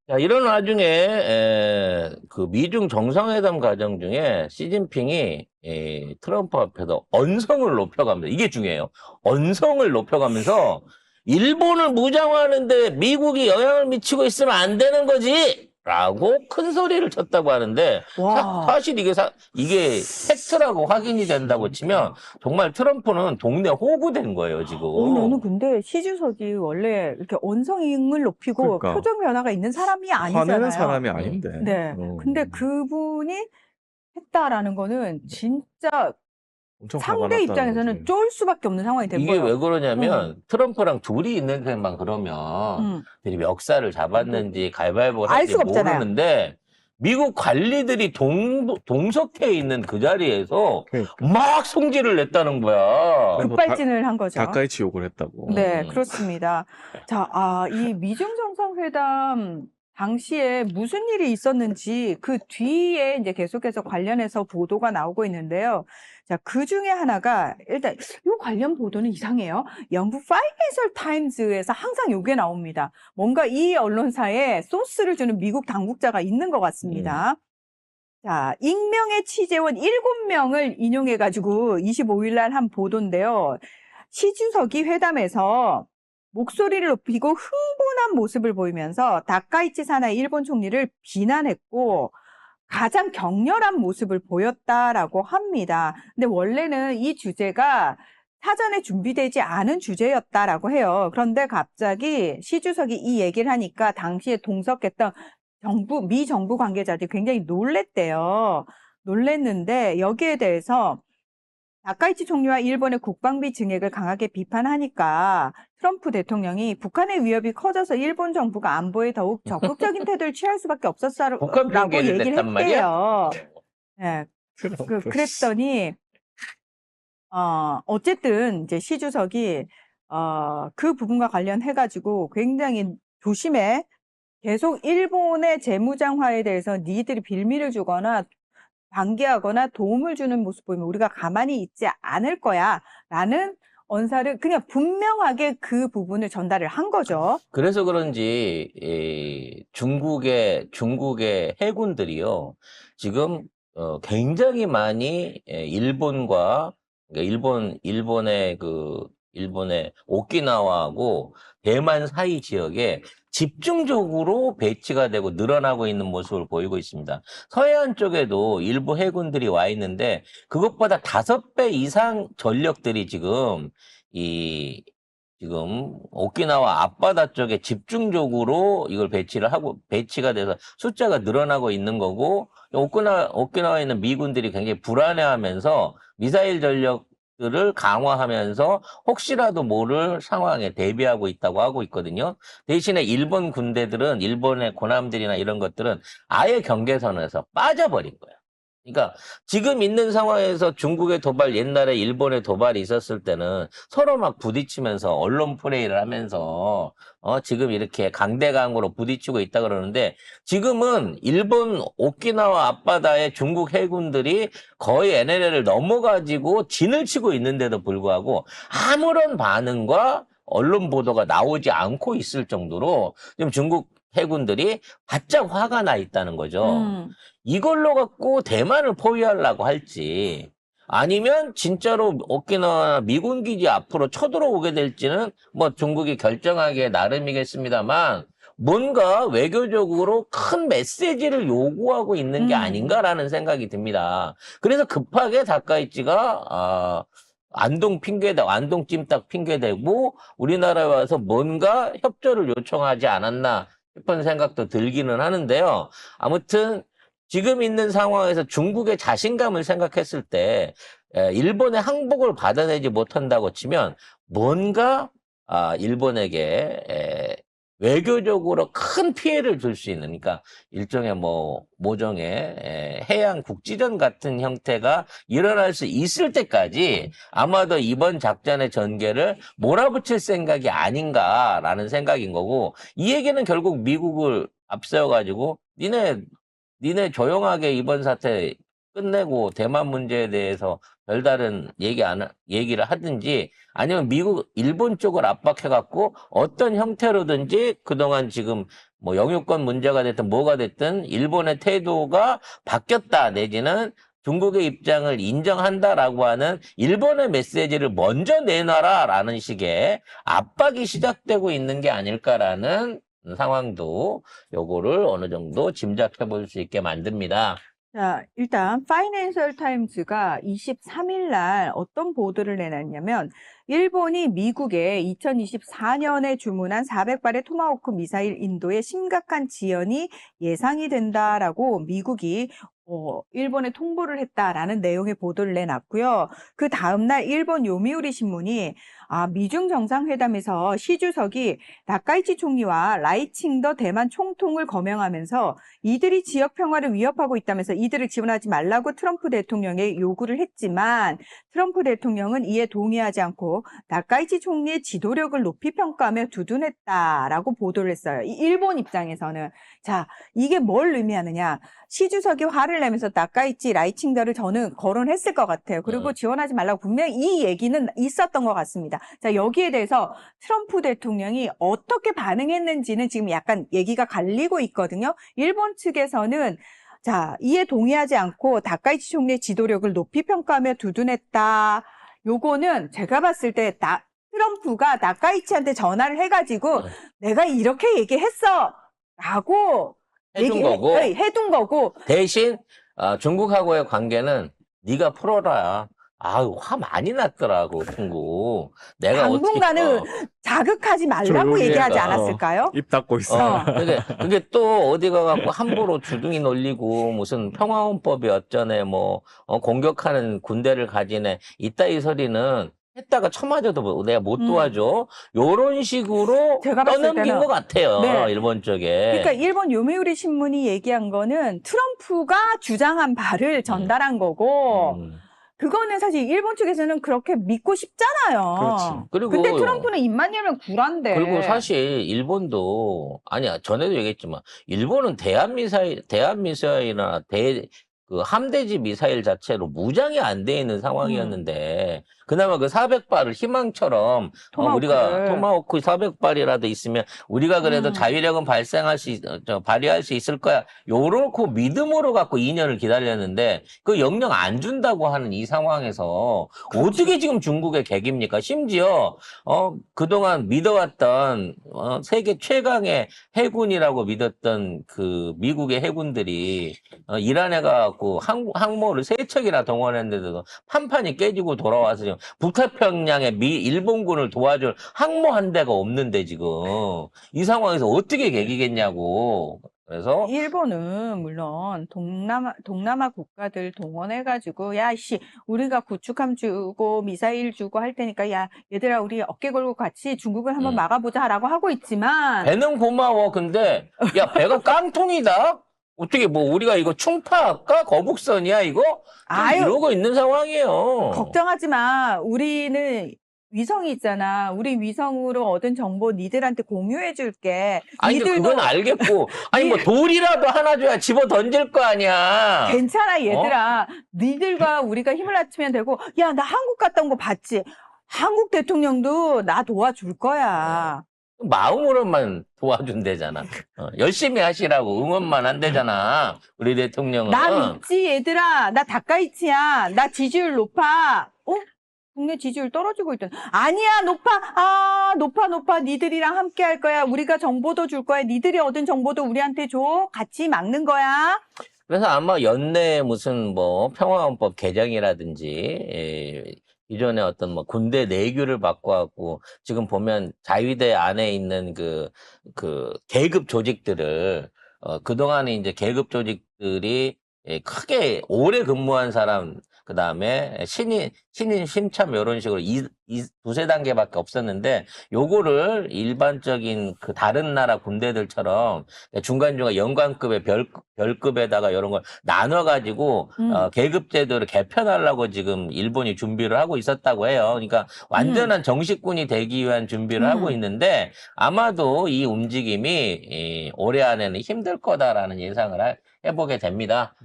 자, 이런 와중에 그 미중 정상회담 과정 중에 시진핑이 트럼프 앞에서 언성을 높여가면서 이게 중요해요. 언성을 높여가면서 일본을 무장화하는데 미국이 영향을 미치고 있으면 안 되는 거지! 라고 큰 소리를 쳤다고 하는데 와. 사실 이게 팩트라고 확인이 된다고 치면 정말 트럼프는 동네 호구된 거예요, 지금. 나는 근데 시 주석이 원래 이렇게 언성을 높이고 그러니까. 표정 변화가 있는 사람이 화내는 아니잖아요. 사람이 아닌데. 네. 근데 그분이 했다라는 거는 진짜 엄청 화가 상대 났다는 입장에서는 거지. 쫄 수밖에 없는 상황이 된 이게 거예요. 왜 그러냐면 트럼프랑 둘이 있는 생만 그러면 들이 멱살을 잡았는지 가위바위보를 알 할지 수가 없잖아요. 모르는데 미국 관리들이 동석해 있는 그 자리에서 그러니까. 막 성질을 냈다는 거야. 그래서 급발진을 한 거죠. 다카이치 욕을 했다고. 네, 그렇습니다. 자, 이 미중 정상회담 당시에 무슨 일이 있었는지 그 뒤에 이제 계속해서 관련해서 보도가 나오고 있는데요. 자, 그 중에 하나가 일단 이 관련 보도는 이상해요. 영국 파이낸셜 타임즈에서 항상 요게 나옵니다. 뭔가 이 언론사에 소스를 주는 미국 당국자가 있는 것 같습니다. 자, 익명의 취재원 7명을 인용해가지고 25일 날 한 보도인데요. 시 주석이 회담에서 목소리를 높이고 흥분한 모습을 보이면서 다카이치 사나이 일본 총리를 비난했고 가장 격렬한 모습을 보였다라고 합니다. 근데 원래는 이 주제가 사전에 준비되지 않은 주제였다라고 해요. 그런데 갑자기 시 주석이 이 얘기를 하니까 당시에 동석했던 미 정부 관계자들이 굉장히 놀랬대요. 놀랬는데 여기에 대해서 다카이치 총리와 일본의 국방비 증액을 강하게 비판하니까 트럼프 대통령이 북한의 위협이 커져서 일본 정부가 안보에 더욱 적극적인 태도를 취할 수밖에 북한 없었다라고 핑계를 얘기를 냈단 말이야? 했대요. 네, 그랬더니 어쨌든 이제 시 주석이 그 부분과 관련해가지고 굉장히 조심해. 계속 일본의 재무장화에 대해서 니들이 빌미를 주거나 방기하거나 도움을 주는 모습 보이면 우리가 가만히 있지 않을 거야 라는 언사를 그냥 분명하게 그 부분을 전달을 한 거죠. 그래서 그런지 중국의 해군들이요 지금 굉장히 많이 일본과 그러니까 일본의 오키나와하고 대만 사이 지역에 집중적으로 배치가 되고 늘어나고 있는 모습을 보이고 있습니다. 서해안 쪽에도 일부 해군들이 와 있는데 그것보다 5배 이상 전력들이 지금 오키나와 앞바다 쪽에 집중적으로 이걸 배치가 돼서 숫자가 늘어나고 있는 거고, 오키나와에 있는 미군들이 굉장히 불안해하면서 미사일 전력들을 강화하면서 혹시라도 모를 상황에 대비하고 있다고 하고 있거든요. 대신에 일본 군대들은, 일본의 군함들이나 이런 것들은 아예 경계선에서 빠져버린 거예요. 그러니까 지금 있는 상황에서 중국의 도발, 옛날에 일본의 도발이 있었을 때는 서로 막 부딪히면서 언론 플레이를 하면서 지금 이렇게 강대강으로 부딪히고 있다 그러는데 지금은 일본 오키나와 앞바다에 중국 해군들이 거의 NLL을 넘어가지고 진을 치고 있는데도 불구하고 아무런 반응과 언론 보도가 나오지 않고 있을 정도로 지금 중국 해군들이 바짝 화가 나 있다는 거죠. 이걸로 갖고 대만을 포위하려고 할지 아니면 진짜로 오키나와 미군 기지 앞으로 쳐들어오게 될지는 뭐 중국이 결정하기에 나름이겠습니다만 뭔가 외교적으로 큰 메시지를 요구하고 있는 게 아닌가라는 생각이 듭니다. 그래서 급하게 다카이치가 안동 찜닭 핑계대고 우리나라에 와서 뭔가 협조를 요청하지 않았나 싶은 생각도 들기는 하는데요. 아무튼 지금 있는 상황에서 중국의 자신감을 생각했을 때 일본의 항복을 받아내지 못한다고 치면 뭔가 일본에게 외교적으로 큰 피해를 줄 수 있는, 그러니까 일종의 모종의 해양 국지전 같은 형태가 일어날 수 있을 때까지 아마도 이번 작전의 전개를 몰아붙일 생각이 아닌가라는 생각인 거고, 이 얘기는 결국 미국을 앞세워가지고 니네 조용하게 이번 사태 끝내고 대만 문제에 대해서 별다른 얘기를 하든지 아니면 일본 쪽을 압박해갖고 어떤 형태로든지 그동안 지금 뭐 영유권 문제가 됐든 뭐가 됐든 일본의 태도가 바뀌었다 내지는 중국의 입장을 인정한다라고 하는 일본의 메시지를 먼저 내놔라라는 식의 압박이 시작되고 있는 게 아닐까라는 상황도 요거를 어느 정도 짐작해 볼 수 있게 만듭니다. 자, 일단 파이낸셜 타임즈가 23일 날 어떤 보도를 내놨냐면 일본이 미국에 2024년에 주문한 400발의 토마호크 미사일 인도에 심각한 지연이 예상이 된다라고 미국이 일본에 통보를 했다라는 내용의 보도를 내놨고요. 그 다음날 일본 요미우리 신문이 미중 정상회담에서 시 주석이 나카이치 총리와 라이칭더 대만 총통을 거명하면서 이들이 지역 평화를 위협하고 있다면서 이들을 지원하지 말라고 트럼프 대통령에 요구를 했지만 트럼프 대통령은 이에 동의하지 않고 나카이치 총리의 지도력을 높이 평가하며 두둔했다라고 보도를 했어요. 이 일본 입장에서는 자, 이게 뭘 의미하느냐? 시 주석이 화를 내면서 나카이치 라이칭더를 저는 거론했을 것 같아요. 그리고 지원하지 말라고 분명히 이 얘기는 있었던 것 같습니다. 자, 여기에 대해서 트럼프 대통령이 어떻게 반응했는지는 지금 약간 얘기가 갈리고 있거든요. 일본 측에서는 자, 이에 동의하지 않고 나카이치 총리의 지도력을 높이 평가하며 두둔했다. 요거는 제가 봤을 때 트럼프가 나카이치한테 전화를 해가지고 내가 이렇게 얘기했어 라고 해둔 거고 대신 중국하고의 관계는 네가 풀어라. 아유, 화 많이 났더라고, 중국. 내가 당분간은 자극하지 말라고 조용히 얘기하지 해라. 않았을까요? 입 닫고 있어. 그게 또 어디 가갖고 함부로 주둥이 놀리고 무슨 평화헌법이 어쩌네, 뭐, 공격하는 군대를 가지네. 이따위 소리는 했다가 쳐맞아도 내가 못 도와줘. 요런 식으로 제가 봤을 떠넘긴 때는 것 같아요, 네. 일본 쪽에. 그러니까 일본 요미우리 신문이 얘기한 거는 트럼프가 주장한 바를 전달한 거고 그거는 사실 일본 측에서는 그렇게 믿고 싶잖아요. 그렇지. 그리고 근데 트럼프는 입만 열면 구란데. 그리고 사실 일본도 아니야 전에도 얘기했지만 일본은 대한미사일이나 그 함대지 미사일 자체로 무장이 안 돼 있는 상황이었는데 그나마 그 400발을 희망처럼 우리가 토마호크 400발이라도 있으면 우리가 그래도 자위력은 발휘할 수 있을 거야. 요렇고 믿음으로 갖고 2년을 기다렸는데 그 영영 안 준다고 하는 이 상황에서 어떻게 지금 중국의 객입니까? 심지어 그동안 믿어왔던 세계 최강의 해군이라고 믿었던 그 미국의 해군들이 이란에 가갖고 항모를 3척이나 동원했는데도 판판이 깨지고 돌아와서 지금 북태평양의 일본군을 도와줄 항모 한 대가 없는데 지금 이 상황에서 어떻게 개기겠냐고. 그래서 일본은 물론 동남아 국가들 동원해가지고 우리가 구축함 주고 미사일 주고 할 테니까 얘들아 우리 어깨 걸고 같이 중국을 한번 막아보자라고 하고 있지만 배는 고마워. 근데 배가 깡통이다. 어떻게 우리가 이거 충파할까? 거북선이야 이거? 이러고 있는 상황이에요. 걱정하지 마. 우리는 위성이 있잖아. 우리 위성으로 얻은 정보 니들한테 공유해 줄게. 아니 그건 알겠고 아니 돌이라도 하나 줘야 집어 던질 거 아니야. 괜찮아 얘들아. 니들과 우리가 힘을 합치면 되고 나 한국 갔다 온 거 봤지? 한국 대통령도 나 도와줄 거야. 마음으로만 도와준대잖아. 열심히 하시라고 응원만 한대잖아. 우리 대통령은. 나 믿지 얘들아. 나 다카이치야. 나 지지율 높아. 국내 지지율 떨어지고 있던. 아니야 높아. 높아. 니들이랑 함께 할 거야. 우리가 정보도 줄 거야. 니들이 얻은 정보도 우리한테 줘. 같이 막는 거야. 그래서 아마 연내에 무슨 평화헌법 개정이라든지 이전에 어떤 군대 내규를 바꿔갖고 지금 보면 자위대 안에 있는 그 계급 조직들을 그동안에 이제 계급 조직들이 크게 오래 근무한 사람 그다음에 신인 심참 이런 식으로 두세 단계밖에 없었는데 요거를 일반적인 그 다른 나라 군대들처럼 중간중간 연관급의 별급에다가 이런 걸 나눠가지고 계급 제도를 개편하려고 지금 일본이 준비를 하고 있었다고 해요. 그러니까 완전한 정식군이 되기 위한 준비를 하고 있는데 아마도 이 움직임이 올해 안에는 힘들 거다라는 예상을 해보게 됩니다.